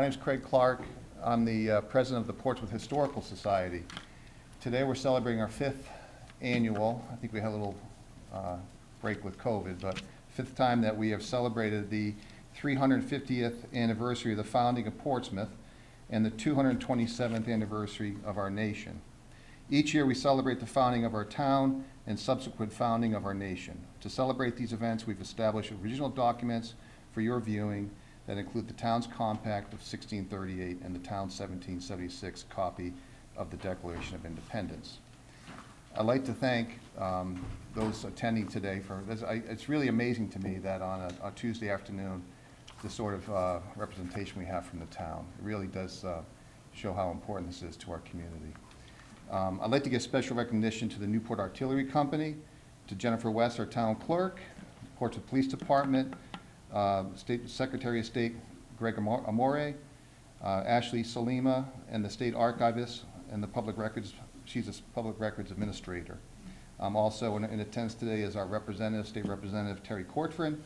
name is Craig Clark. I'm the president of the Portsmouth Historical Society. Today we're celebrating our 5th annual, I think we had a little break with COVID, but 5th time that we have celebrated the 350th anniversary of the founding of Portsmouth and the 227th anniversary of our nation. Each year we celebrate the founding of our town and subsequent founding of our nation. To celebrate these events, we've established original documents for your viewing that include the town's compact of 1638 and the town's 1776 copy of the Declaration of Independence. I'd like to thank those attending today for this. It's really amazing to me that on a Tuesday afternoon, the sort of representation we have from the town. It really does show how important this is to our community. I'd like to give special recognition to the Newport Artillery Company, to Jennifer West, our town clerk, Portsmouth Police Department, State Secretary of State Greg Amore, Ashley Salima, and the State Archivist and the Public Records. She's a Public Records Administrator. Also in attendance today is our representative, State Representative Terry Cortrin,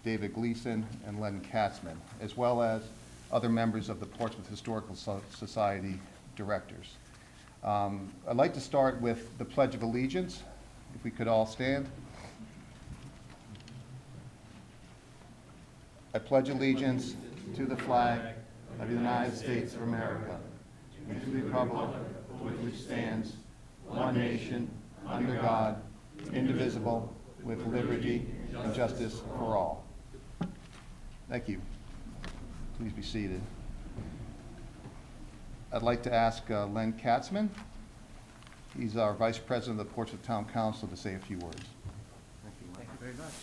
David Gleason, and Len Katzman, as well as other members of the Portsmouth Historical Society directors. I'd like to start with the Pledge of Allegiance, if we could all stand. I pledge allegiance to the flag of the United States of America, and to the republic with which stands one nation, under God, indivisible, with liberty and justice for all. Thank you. Please be seated. I'd like to ask Len Katzman. He's our Vice President of the Portsmouth Town Council to say a few words. Thank you, Len. Thank you very much.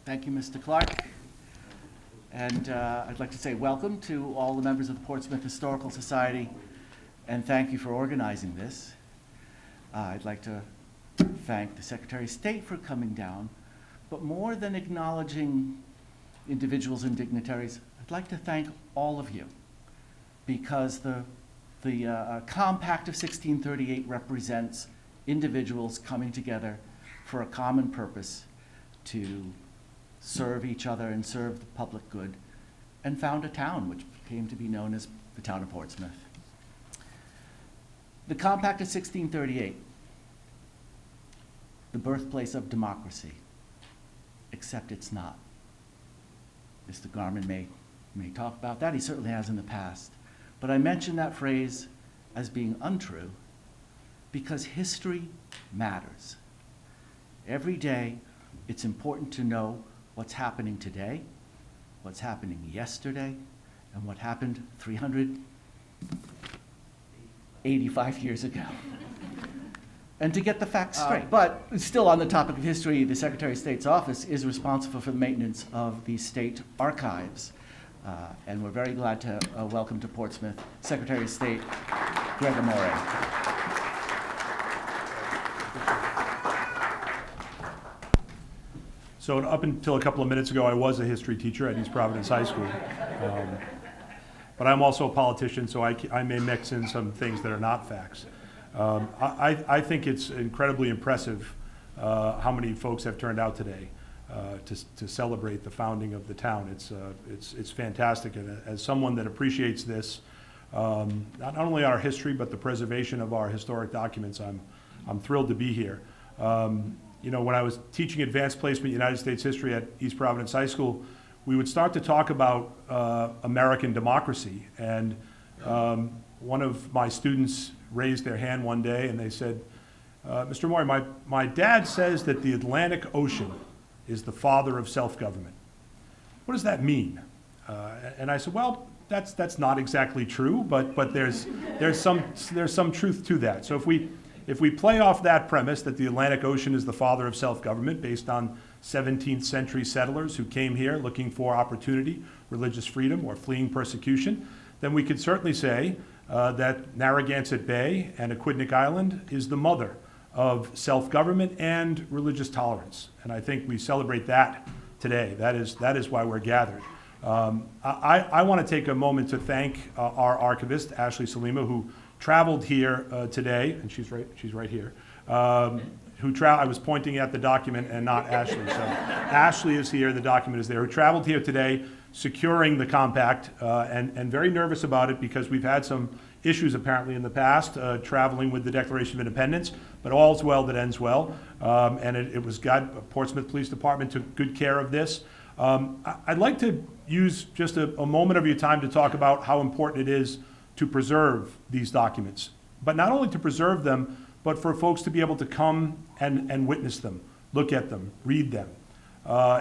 Thank you, Mr. Clark. And I'd like to say welcome to all the members of the Portsmouth Historical Society, and thank you for organizing this. I'd like to thank the Secretary of State for coming down, but more than acknowledging individuals and dignitaries, I'd like to thank all of you, because the Compact of 1638 represents individuals coming together for a common purpose to serve each other and serve the public good, and found a town which came to be known as the town of Portsmouth. The Compact of 1638, the birthplace of democracy, except it's not. Mr. Garman may talk about that. He certainly has in the past. But I mention that phrase as being untrue because history matters. Every day, it's important to know what's happening today, what's happening yesterday, and what happened 385 years ago. And to get the facts straight. But still on the topic of history, the Secretary of State's office is responsible for the maintenance of the state archives. And we're very glad to welcome to Portsmouth Secretary of State Greg Amore. So up until a couple of minutes ago, I was a history teacher at East Providence High School. But I'm also a politician, so I may mix in some things that are not facts. I think it's incredibly impressive how many folks have turned out today to celebrate the founding of the town. It's fantastic, and as someone that appreciates this, not only our history but the preservation of our historic documents, I'm thrilled to be here. You know, when I was teaching advanced placement United States history at East Providence High School, we would start to talk about American democracy, and one of my students raised their hand one day and they said, Mr. Moore, my dad says that the Atlantic Ocean is the father of self-government. What does that mean? And I said, well, that's not exactly true, but there's some truth to that. So if we play off that premise that the Atlantic Ocean is the father of self-government based on 17th century settlers who came here looking for opportunity, religious freedom, or fleeing persecution, then we could certainly say that Narragansett Bay and Aquidneck Island is the mother of self-government and religious tolerance. And I think we celebrate that today. That is why we're gathered. I want to take a moment to thank our archivist, Ashley Salima, who traveled here today, and she's right here. I was pointing at the document and not Ashley. So Ashley is here, the document is there, who traveled here today securing the compact, and very nervous about it because we've had some issues apparently in the past traveling with the Declaration of Independence, but all's well that ends well. And it was Portsmouth Police Department took good care of this. I'd like to use just a moment of your time to talk about how important it is to preserve these documents, but not only to preserve them, but for folks to be able to come and witness them, look at them, read them.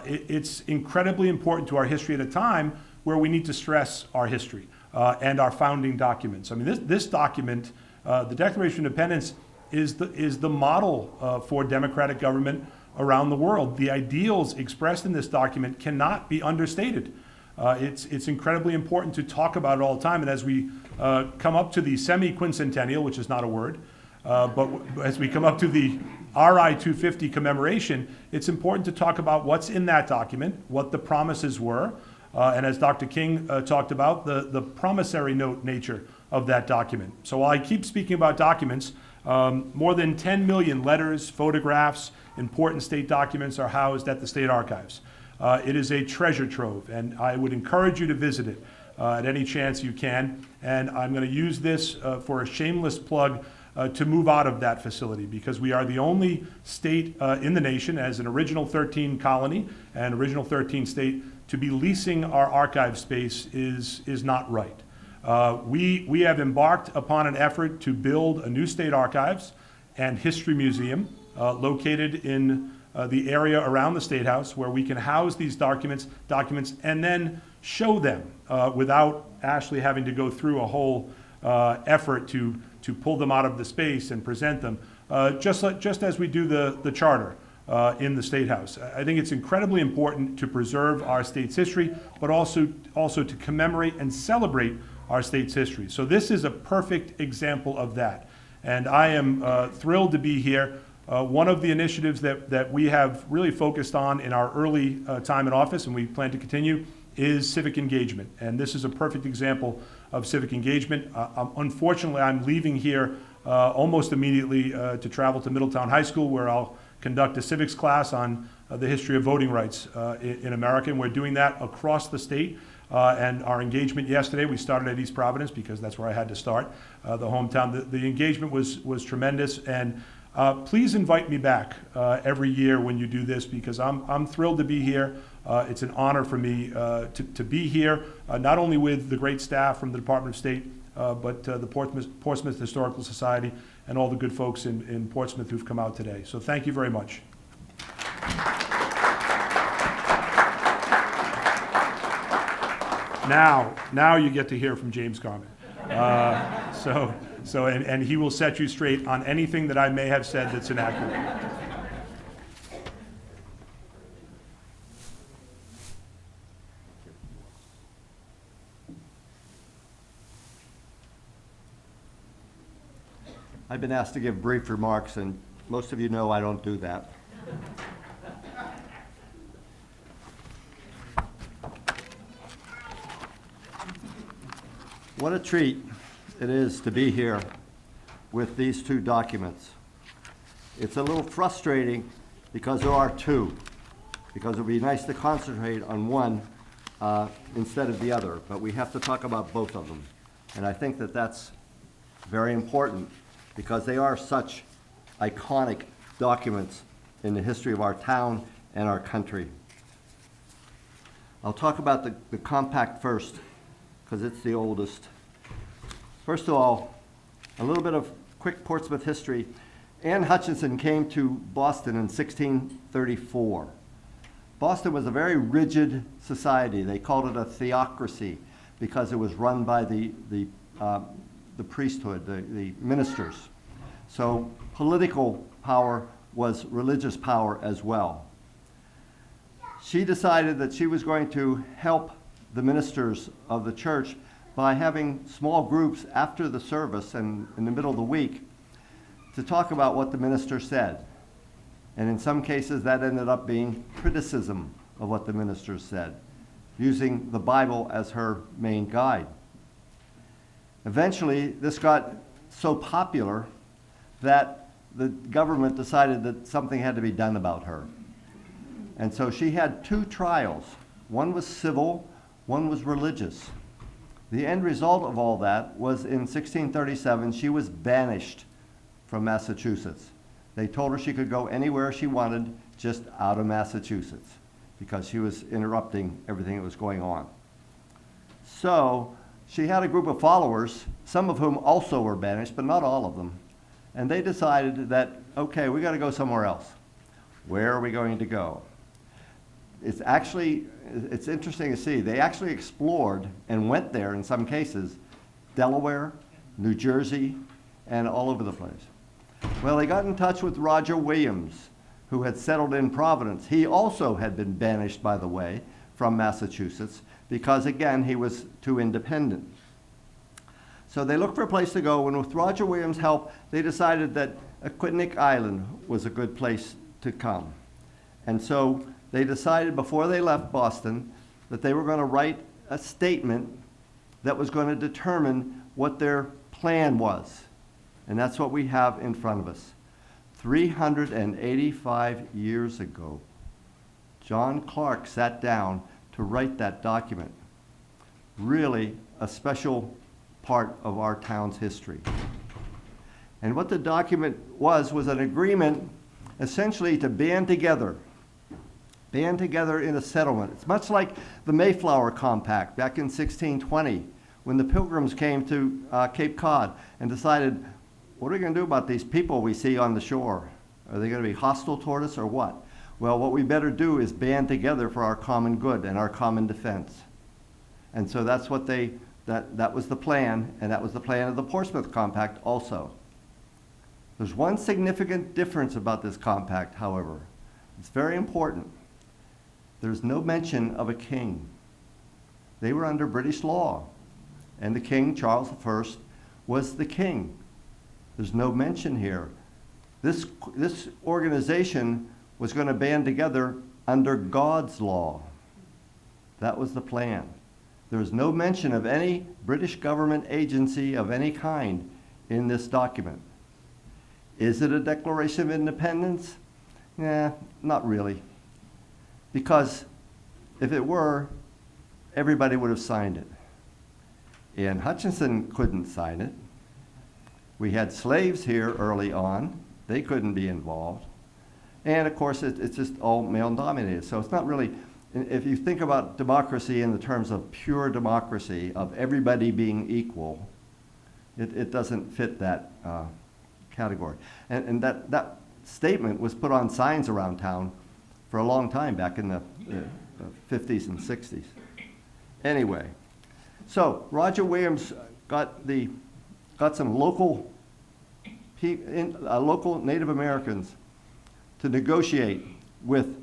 It's incredibly important to our history at a time where we need to stress our history and our founding documents. I mean, this document, the Declaration of Independence, is the model for democratic government around the world. The ideals expressed in this document cannot be understated. It's incredibly important to talk about it all the time, and as we come up to the semi-quincentennial, which is not a word, but as we come up to the RI 250 commemoration, it's important to talk about what's in that document, what the promises were, and as Dr. King talked about, the promissory note nature of that document. So while I keep speaking about documents, more than 10 million letters, photographs, important state documents are housed at the State Archives. It is a treasure trove, and I would encourage you to visit it at any chance you can. And I'm going to use this for a shameless plug to move out of that facility, because we are the only state in the nation as an Original 13 colony and Original 13 state to be leasing our archive space is not right. We have embarked upon an effort to build a new state archives and history museum located in the area around the State House, where we can house these documents and then show them without actually having to go through a whole effort to pull them out of the space and present them, just as we do the charter in the State House. I think it's incredibly important to preserve our state's history, but also to commemorate and celebrate our state's history. So this is a perfect example of that. And I am thrilled to be here. One of the initiatives that we have really focused on in our early time in office, and we plan to continue, is civic engagement. And this is a perfect example of civic engagement. Unfortunately, I'm leaving here almost immediately to travel to Middletown High School, where I'll conduct a civics class on the history of voting rights in America. And we're doing that across the state. And our engagement yesterday, we started at East Providence because that's where I had to start, the hometown. The engagement was tremendous. And please invite me back every year when you do this, because I'm thrilled to be here. It's an honor for me to be here, not only with the great staff from the Department of State, but the Portsmouth Historical Society and all the good folks in Portsmouth who've come out today. So thank you very much. Now you get to hear from James Carmen. And he will set you straight on anything that I may have said that's inaccurate. I've been asked to give brief remarks, and most of you know I don't do that. What a treat it is to be here with these two documents. It's a little frustrating because there are two, because it would be nice to concentrate on one instead of the other, but we have to talk about both of them. And I think that that's very important, because they are such iconic documents in the history of our town and our country. I'll talk about the compact first, because it's the oldest. First of all, a little bit of quick Portsmouth history. Anne Hutchinson came to Boston in 1634. Boston was a very rigid society. They called it a theocracy because it was run by the priesthood, the ministers. So political power was religious power as well. She decided that she was going to help the ministers of the church by having small groups after the service and in the middle of the week to talk about what the minister said. And in some cases that ended up being criticism of what the minister said, using the Bible as her main guide. Eventually, this got so popular that the government decided that something had to be done about her. And so she had two trials. One was civil, one was religious. The end result of all that was in 1637, she was banished from Massachusetts. They told her she could go anywhere she wanted, just out of Massachusetts, because she was interrupting everything that was going on. So she had a group of followers, some of whom also were banished, but not all of them. And they decided that, okay, we got to go somewhere else. Where are we going to go? It's interesting to see. They actually explored and went there in some cases, Delaware, New Jersey, and all over the place. Well, they got in touch with Roger Williams, who had settled in Providence. He also had been banished, by the way, from Massachusetts because, again, he was too independent. So they looked for a place to go, and with Roger Williams' help, they decided that Aquidneck Island was a good place to come. And so they decided before they left Boston that they were going to write a statement that was going to determine what their plan was. And that's what we have in front of us. 385 years ago, John Clark sat down to write that document. Really a special part of our town's history. And what the document was an agreement essentially to band together in a settlement. It's much like the Mayflower Compact back in 1620 when the Pilgrims came to Cape Cod and decided, what are we going to do about these people we see on the shore? Are they going to be hostile toward us or what? Well, what we better do is band together for our common good and our common defense. And so that's what that was the plan, and that was the plan of the Portsmouth Compact also. There's one significant difference about this compact, however. It's very important. There's no mention of a king. They were under British law, and the king, Charles I, was the king. There's no mention here. This organization was going to band together under God's law. That was the plan. There was no mention of any British government agency of any kind in this document. Is it a Declaration of Independence? Nah, not really. Because if it were, everybody would have signed it. And Hutchinson couldn't sign it. We had slaves here early on. They couldn't be involved. And of course, it's just all male-dominated. So it's not really, if you think about democracy in the terms of pure democracy, of everybody being equal, it doesn't fit that category. And that statement was put on signs around town for a long time, back in the 50s and 60s. Anyway, so Roger Williams got some local Native Americans to negotiate with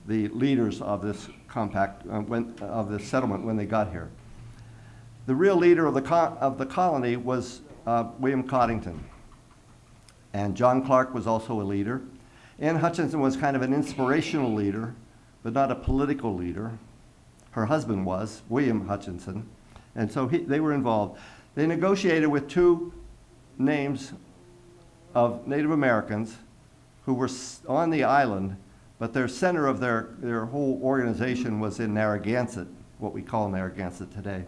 the leaders of this compact, of this settlement when they got here. The real leader of the colony was William Coddington. And John Clark was also a leader. Anne Hutchinson was kind of an inspirational leader, but not a political leader. Her husband was, William Hutchinson. And so they were involved. They negotiated with two names of Native Americans who were on the island, but their center of their whole organization was in Narragansett, what we call Narragansett today.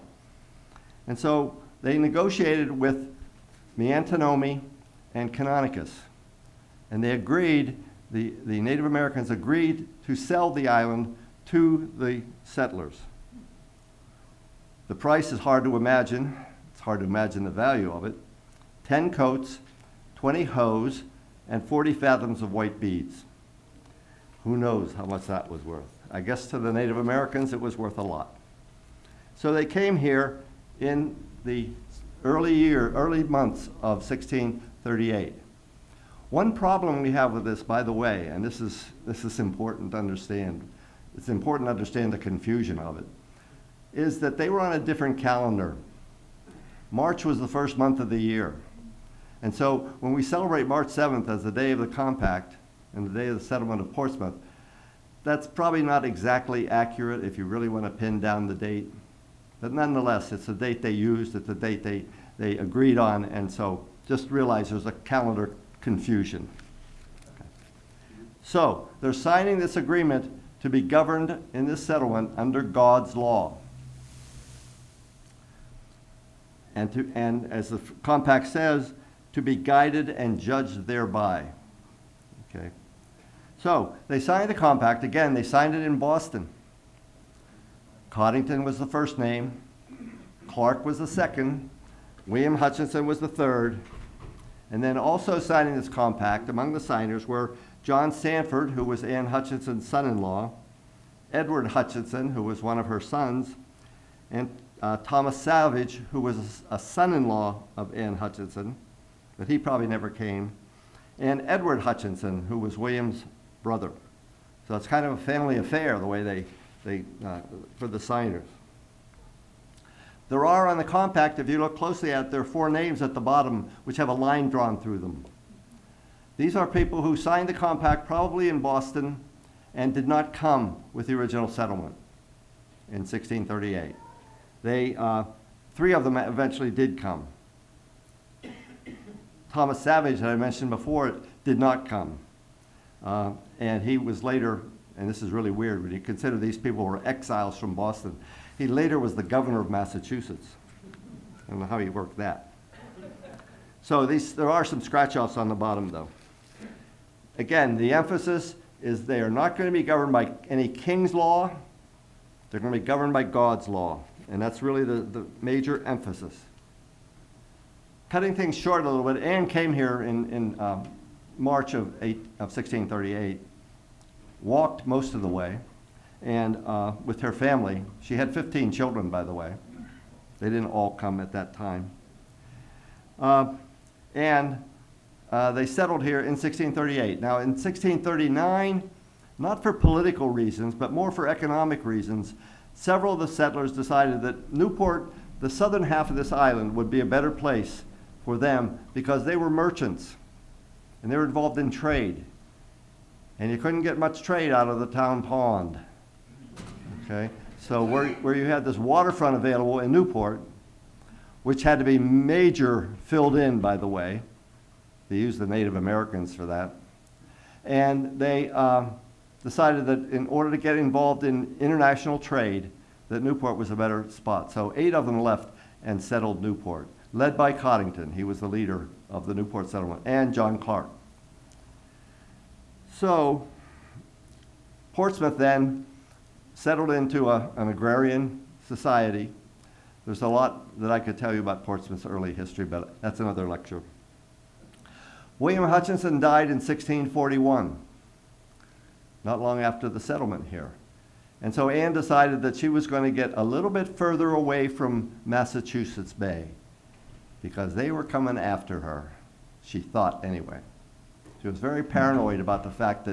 And so they negotiated with Miantinomi and Canonicus. And they agreed, the Native Americans agreed to sell the island to the settlers. The price is hard to imagine. It's hard to imagine the value of it. 10 coats, 20 hoes, and 40 fathoms of white beads. Who knows how much that was worth? I guess to the Native Americans it was worth a lot. So they came here in the early months of 1638. One problem we have with this, by the way, and this is important to understand, it's important to understand the confusion of it, is that they were on a different calendar. March was the first month of the year. And so when we celebrate March 7th as the day of the compact and the day of the settlement of Portsmouth, that's probably not exactly accurate if you really want to pin down the date. But nonetheless, it's the date they used, it's the date they agreed on, and so just realize there's a calendar confusion. Okay. So they're signing this agreement to be governed in this settlement under God's law. and as the compact says, to be guided and judged thereby. Okay. So they signed the compact. Again, they signed it in Boston. Coddington was the first name. Clark was the second. William Hutchinson was the third. And then also signing this compact among the signers were John Sanford, who was Anne Hutchinson's son-in-law, Edward Hutchinson, who was one of her sons, and Thomas Savage, who was a son-in-law of Anne Hutchinson, but he probably never came, and Edward Hutchinson, who was William's brother. So it's kind of a family affair, the way they for the signers. There are on the compact, if you look closely at it, there are 4 names at the bottom which have a line drawn through them. These are people who signed the compact probably in Boston and did not come with the original settlement in 1638. They, 3 of them eventually did come. Thomas Savage, that I mentioned before, did not come. And he was later, and this is really weird, when you consider these people were exiles from Boston, he later was the governor of Massachusetts. I don't know how he worked that. So there are some scratch-offs on the bottom, though. Again, the emphasis is they are not going to be governed by any king's law. They're going to be governed by God's law. And that's really the major emphasis. Cutting things short a little bit, Anne came here in March of 1638, walked most of the way, and with her family. She had 15 children, by the way. They didn't all come at that time. And they settled here in 1638. Now, in 1639, not for political reasons, but more for economic reasons, several of the settlers decided that Newport, the southern half of this island, would be a better place for them because they were merchants and they were involved in trade. And you couldn't get much trade out of the town pond. Okay? So where you had this waterfront available in Newport, which had to be major filled in, by the way. They used the Native Americans for that. And they decided that in order to get involved in international trade, that Newport was a better spot. So 8 of them left and settled Newport, led by Coddington. He was the leader of the Newport settlement, and John Clark. So Portsmouth then settled into an agrarian society. There's a lot that I could tell you about Portsmouth's early history, but that's another lecture. William Hutchinson died in 1641, not long after the settlement here. And so Anne decided that she was going to get a little bit further away from Massachusetts Bay because they were coming after her, she thought anyway. She was very paranoid about the fact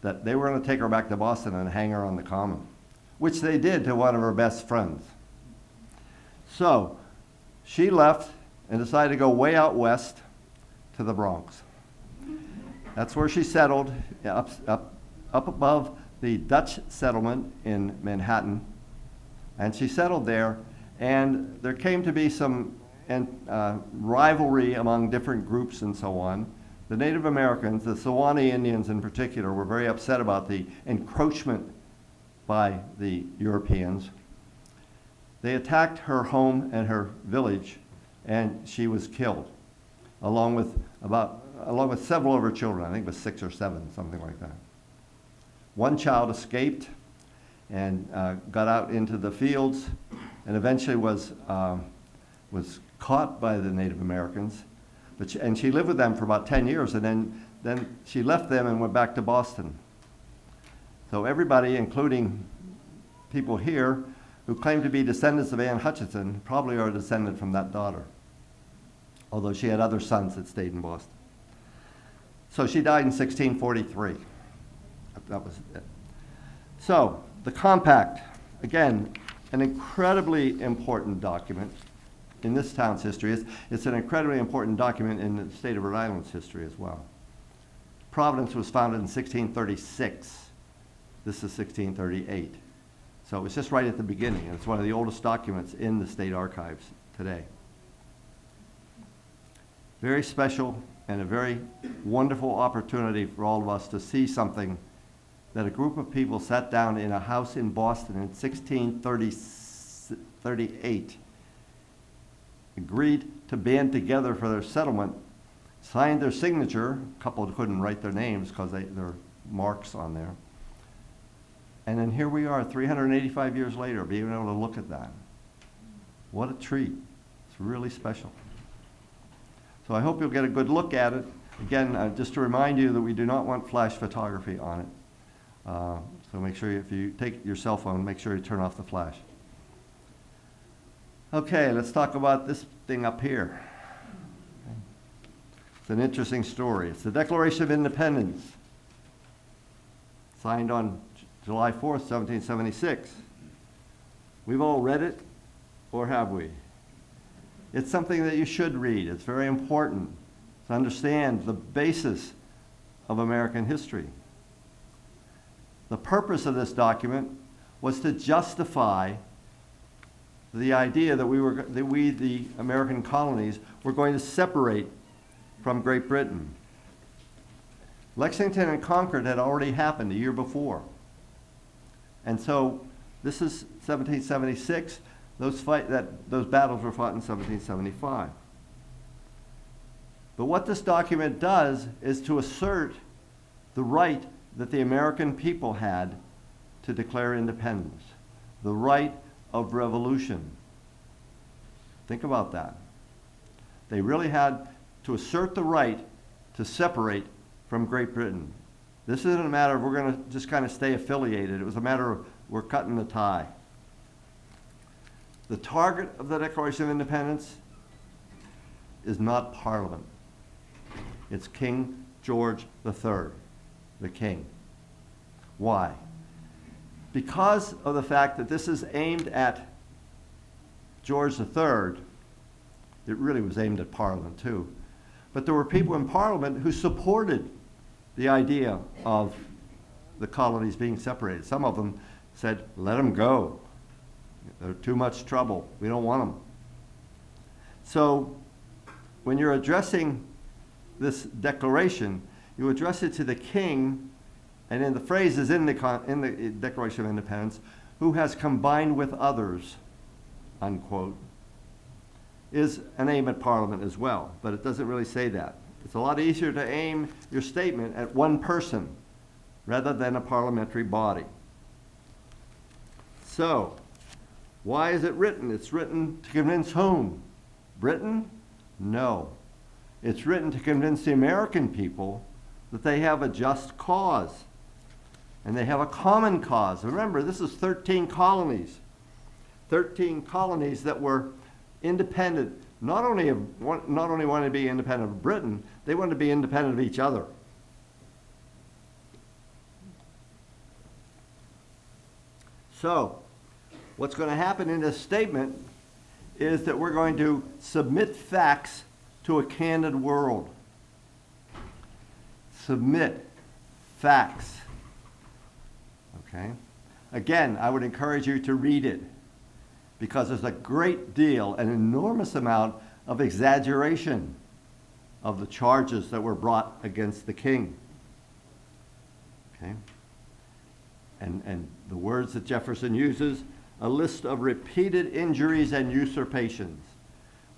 that they were going to take her back to Boston and hang her on the common, which they did to one of her best friends. So she left and decided to go way out west to the Bronx. That's where she settled, up above the Dutch settlement in Manhattan. And she settled there, and there came to be some rivalry among different groups and so on. The Native Americans, the Sewanee Indians in particular, were very upset about the encroachment by the Europeans. They attacked her home and her village, and she was killed, along with several of her children. I think it was 6 or 7, something like that. One child escaped and got out into the fields, and eventually was caught by the Native Americans. And she lived with them for about 10 years, and then she left them and went back to Boston. So everybody, including people here who claim to be descendants of Anne Hutchinson, probably are descended from that daughter, although she had other sons that stayed in Boston. So she died in 1643. That was it. So the compact, again, an incredibly important document in this town's history. It's an incredibly important document in the state of Rhode Island's history as well. Providence was founded in 1636. This is 1638. So it was just right at the beginning, and it's one of the oldest documents in the state archives today. Very special and a very wonderful opportunity for all of us to see something that a group of people sat down in a house in Boston in 1638, agreed to band together for their settlement, signed their signature. A couple couldn't write their names because there are marks on there. And then here we are 385 years later, being able to look at that. What a treat. It's really special. So I hope you'll get a good look at it. Again, just to remind you that we do not want flash photography on it. So make sure if you take your cell phone, make sure you turn off the flash. Okay, let's talk about this thing up here. It's an interesting story. It's the Declaration of Independence, signed on July 4th, 1776. We've all read it, or have we? It's something that you should read. It's very important to understand the basis of American history. The purpose of this document was to justify the idea that we, the American colonies, were going to separate from Great Britain. Lexington and Concord had already happened a year before. And so this is 1776. Those battles were fought in 1775. But what this document does is to assert the right that the American people had to declare independence, the right of revolution. Think about that. They really had to assert the right to separate from Great Britain. This isn't a matter of we're going to just kind of stay affiliated. It was a matter of we're cutting the tie. The target of the Declaration of Independence is not Parliament. It's King George III, the king. Why? Because of the fact that this is aimed at George III, it really was aimed at Parliament too. But there were people in Parliament who supported the idea of the colonies being separated. Some of them said, let them go. They're too much trouble. We don't want them. So when you're addressing this declaration, you address it to the king, and in the phrases in the Declaration of Independence, who has combined with others, unquote, is an aim at Parliament as well, but it doesn't really say that. It's a lot easier to aim your statement at one person rather than a parliamentary body. So, why is it written? It's written to convince whom? Britain? No. It's written to convince the American people that they have a just cause. And they have a common cause. Remember, this is 13 colonies. 13 colonies that were independent, not only wanted to be independent of Britain, they wanted to be independent of each other. So, what's going to happen in this statement is that we're going to submit facts to a candid world. Submit facts. Okay? Again, I would encourage you to read it because there's a great deal, an enormous amount of exaggeration of the charges that were brought against the king. Okay? And the words that Jefferson uses, a list of repeated injuries and usurpations.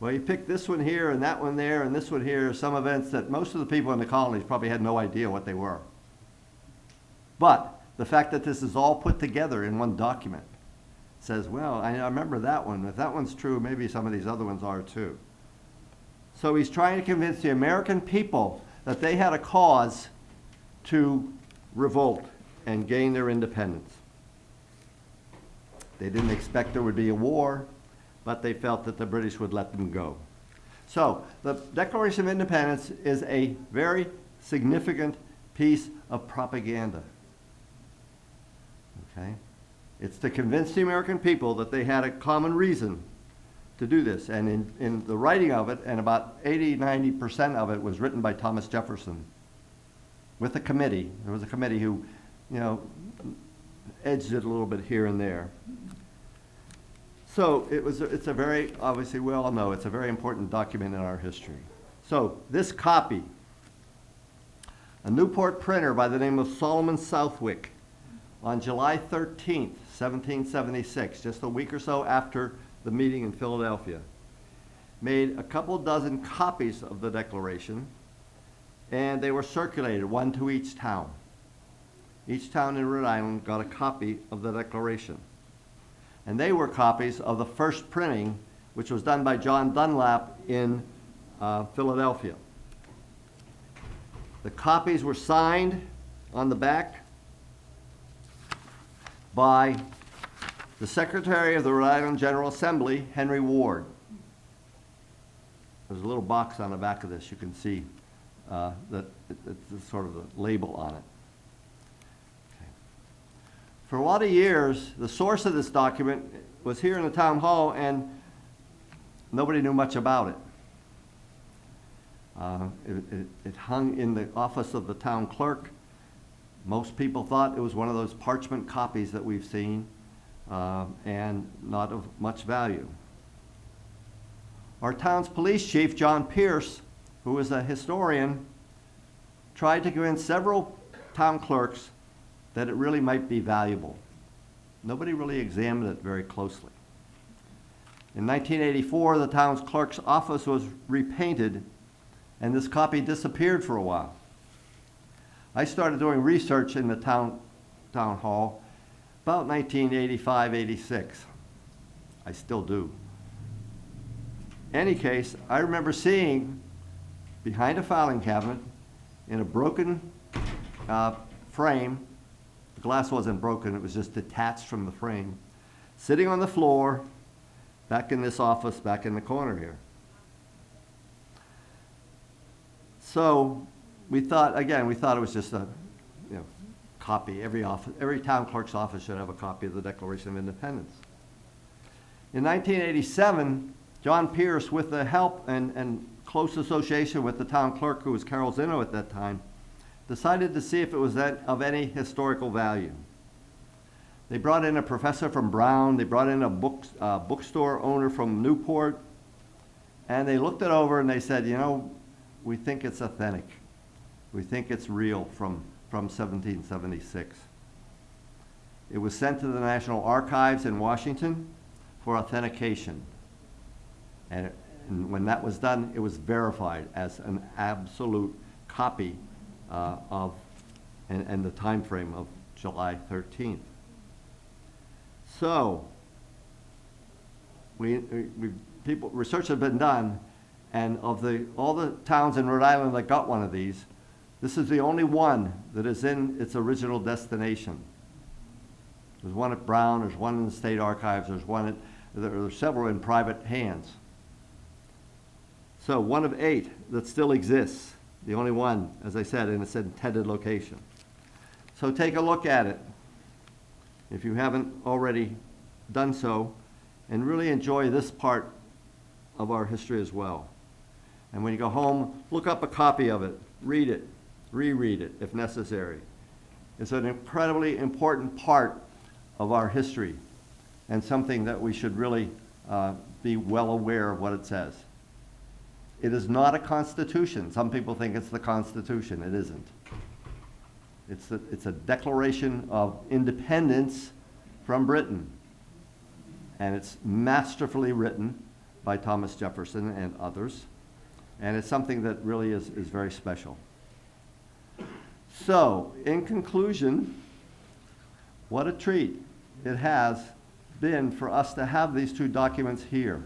Well, you pick this one here and that one there and this one here, some events that most of the people in the colonies probably had no idea what they were. But the fact that this is all put together in one document says, well, I remember that one. If that one's true, maybe some of these other ones are too. So he's trying to convince the American people that they had a cause to revolt and gain their independence. They didn't expect there would be a war, but they felt that the British would let them go. So the Declaration of Independence is a very significant piece of propaganda. Okay? It's to convince the American people that they had a common reason to do this. And in the writing of it, and about 80–90% of it was written by Thomas Jefferson with a committee. There was a committee who, edged it a little bit here and there. So it's a very, obviously we all know, it's a very important document in our history. So this copy, a Newport printer by the name of Solomon Southwick, on July 13th, 1776, just a week or so after the meeting in Philadelphia, made a couple dozen copies of the Declaration, and they were circulated, one to each town. Each town in Rhode Island got a copy of the Declaration. And they were copies of the first printing, which was done by John Dunlap in Philadelphia. The copies were signed on the back by the Secretary of the Rhode Island General Assembly, Henry Ward. There's a little box on the back of this. You can see that it's sort of the label on it. Okay. For a lot of years, the source of this document was here in the town hall, and nobody knew much about it. It hung in the office of the town clerk. Most people thought it was one of those parchment copies that we've seen, and not of much value. Our town's police chief, John Pierce, who was a historian, tried to convince several town clerks that it really might be valuable. Nobody really examined it very closely. In 1984, the town's clerk's office was repainted, and this copy disappeared for a while. I started doing research in the town hall about 1985-86. I still do. Any case, I remember seeing behind a filing cabinet in a broken frame, the glass wasn't broken, it was just detached from the frame, sitting on the floor, back in this office, back in the corner here. So we thought it was just a copy. Every town clerk's office should have a copy of the Declaration of Independence. In 1987, John Pierce, with the help and close association with the town clerk, who was Carol Zinno at that time, decided to see if it was of any historical value. They brought in a professor from Brown, they brought in a bookstore owner from Newport, and they looked it over and they said, we think it's authentic. We think it's real from 1776. It was sent to the National Archives in Washington for authentication. And when that was done, it was verified as an absolute copy and the time frame of July 13th. So, research had been done, and of all the towns in Rhode Island that got one of these, this is the only one that is in its original destination. There's one at Brown, there's one in the State Archives, there are several in private hands. So one of 8 that still exists, the only one, as I said, in its intended location. So take a look at it, if you haven't already done so, and really enjoy this part of our history as well. And when you go home, look up a copy of it, read it, reread it if necessary. It's an incredibly important part of our history and something that we should really be well aware of what it says. It is not a constitution. Some people think it's the Constitution. It isn't. It's a declaration of independence from Britain. And it's masterfully written by Thomas Jefferson and others. And it's something that really is very special. So, in conclusion, what a treat it has been for us to have these 2 documents here.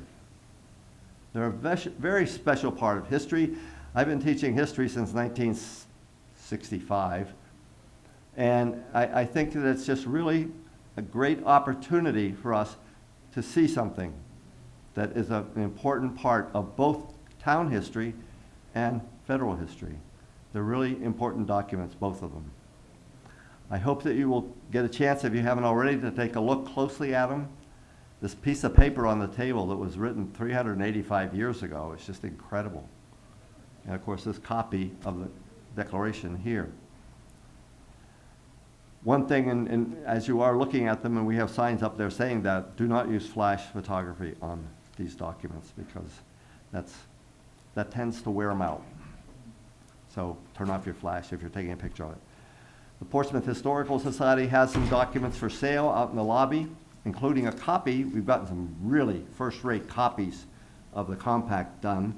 They're a very special part of history. I've been teaching history since 1965, and I think that it's just really a great opportunity for us to see something that is an important part of both town history and federal history. They're really important documents, both of them. I hope that you will get a chance, if you haven't already, to take a look closely at them. This piece of paper on the table that was written 385 years ago is just incredible. And of course, this copy of the Declaration here. One thing, and as you are looking at them, and we have signs up there saying that, do not use flash photography on these documents, because that tends to wear them out. So turn off your flash if you're taking a picture of it. The Portsmouth Historical Society has some documents for sale out in the lobby, including a copy. We've gotten some really first-rate copies of the compact done,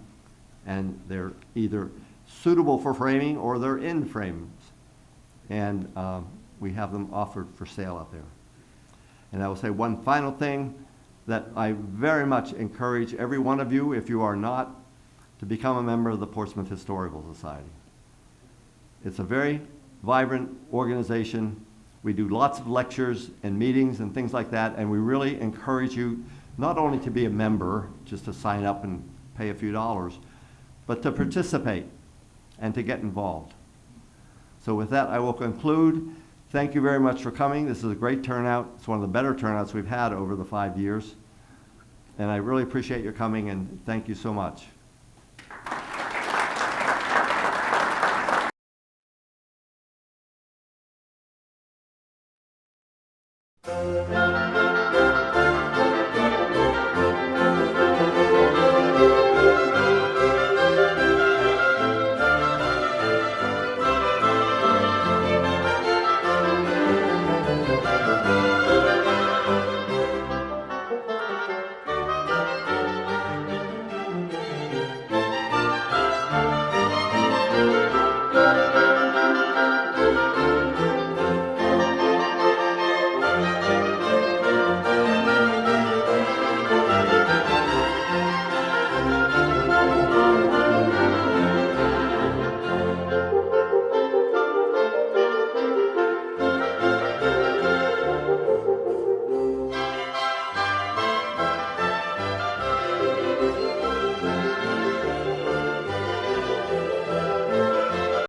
and they're either suitable for framing or they're in frames. And we have them offered for sale out there. And I will say one final thing, that I very much encourage every one of you, if you are not, to become a member of the Portsmouth Historical Society. It's a very vibrant organization. We do lots of lectures and meetings and things like that, and we really encourage you not only to be a member, just to sign up and pay a few dollars, but to participate and to get involved. So with that, I will conclude. Thank you very much for coming. This is a great turnout. It's one of the better turnouts we've had over the 5 years. And I really appreciate your coming, and thank you so much.